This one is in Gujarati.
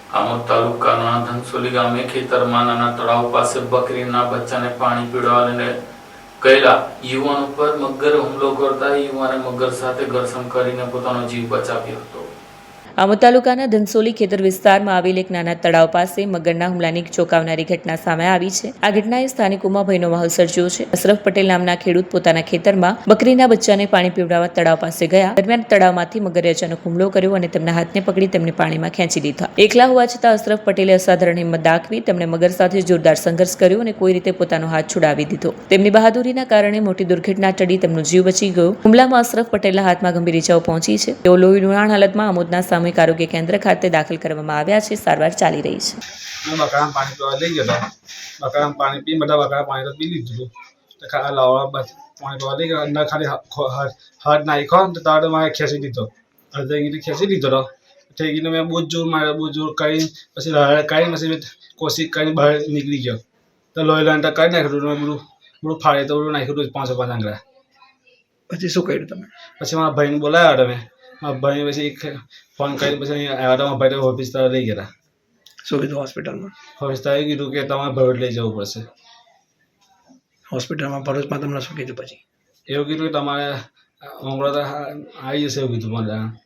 આમોદ તાલુકાના ધનસોલી ગામે ખેતરમાં નાના તળાવ પાસે બકરીના બચ્ચાને પાણી પીવડાવવાને ગયેલા યુવાન ઉપર મગરે હુમલો કરતા યુવાને મગર સાથે ઘર્ષણ કરીને પોતાનો જીવ બચાવ્યો હતો। આમોદ તાલુકાના ધનસોલી ખેતર વિસ્તારમાં આવેલ એક નાના તળાવ પાસે મગરના હુમલાની ચોંકાવનારી ઘટના સામે આવી છે। આ ઘટનાએ સ્થાનિકોમાં ભયનો માહોલ સર્જ્યો છે। અશરફ પટેલ નામના ખેડૂત પોતાના ખેતરમાં બકરીના બચ્ચાને પાણી પીવડાવવા તળાવ પાસે ગયા દરમિયાન તળાવમાંથી મગરે અચાનક હુમલો કર્યો અને તેમના હાથને પકડી તેમને પાણીમાં ખેંચી લીધા। એકલા હોવા છતાં અશરફ પટેલે અસાધારણ હિંમત દાખવી તેમણે મગર સાથે જોરદાર સંઘર્ષ કર્યો અને કોઈ રીતે પોતાનો હાથ છોડાવી દીધો। તેમની બહાદુરીના કારણે મોટી દુર્ઘટના ટળી તેમનો જીવ બચી ગયો। હુમલામાં અશરફ પટેલના હાથમાં ગંભીર ઈજાઓ પહોંચી છે। તેઓ લોહી લુહાણ હાલતમાં આમોદના સામૂહિક આરોગ્ય કેન્દ્ર ખાતે દાખલ કરવામાં આવ્યા છે। સારવાર ચાલી રહી છે। બકરાને પાણી પીવા લઈ ગયો હતો। બકરાને પાણી પી બધા બકરા પાણી તો પી લીધું તો લાવવા પાણી પીવા લઈ ગયો અંદર ખાલી હાથ નાખ્યો તો તારે મારે ખેંચી લીધો અડધા ગીરી ખેંચી લીધો તો થઈ ગઈને મેં બહુ જોર માર્યો બહુ જોર કરી પછી કાઢી પછી કોશિશ કરીને બહાર નીકળી ગયો તો લોહી લાંટા કાઢી નાખ્યું બધું ફાડે તો બધું નાખ્યું હતું 5 આંગળા। પછી શું કર્યું તમે? પછી મારા ભાઈને બોલાવ્યા તમે મારા ભાઈ પછી ફોન કરીને પછી આવ્યા હતા મારા ભાઈ હોસ્પિટલ લઈ ગયા। શું કીધું હોસ્પિટલમાં? હોસ્પિટલે કીધું કે તમારે ભરૂચ લઈ જવું પડશે। હોસ્પિટલમાં ભરૂચમાં તમને શું કીધું પછી? એવું કીધું કે તમારે હમણાં તો આવી જશે એવું કીધું મને।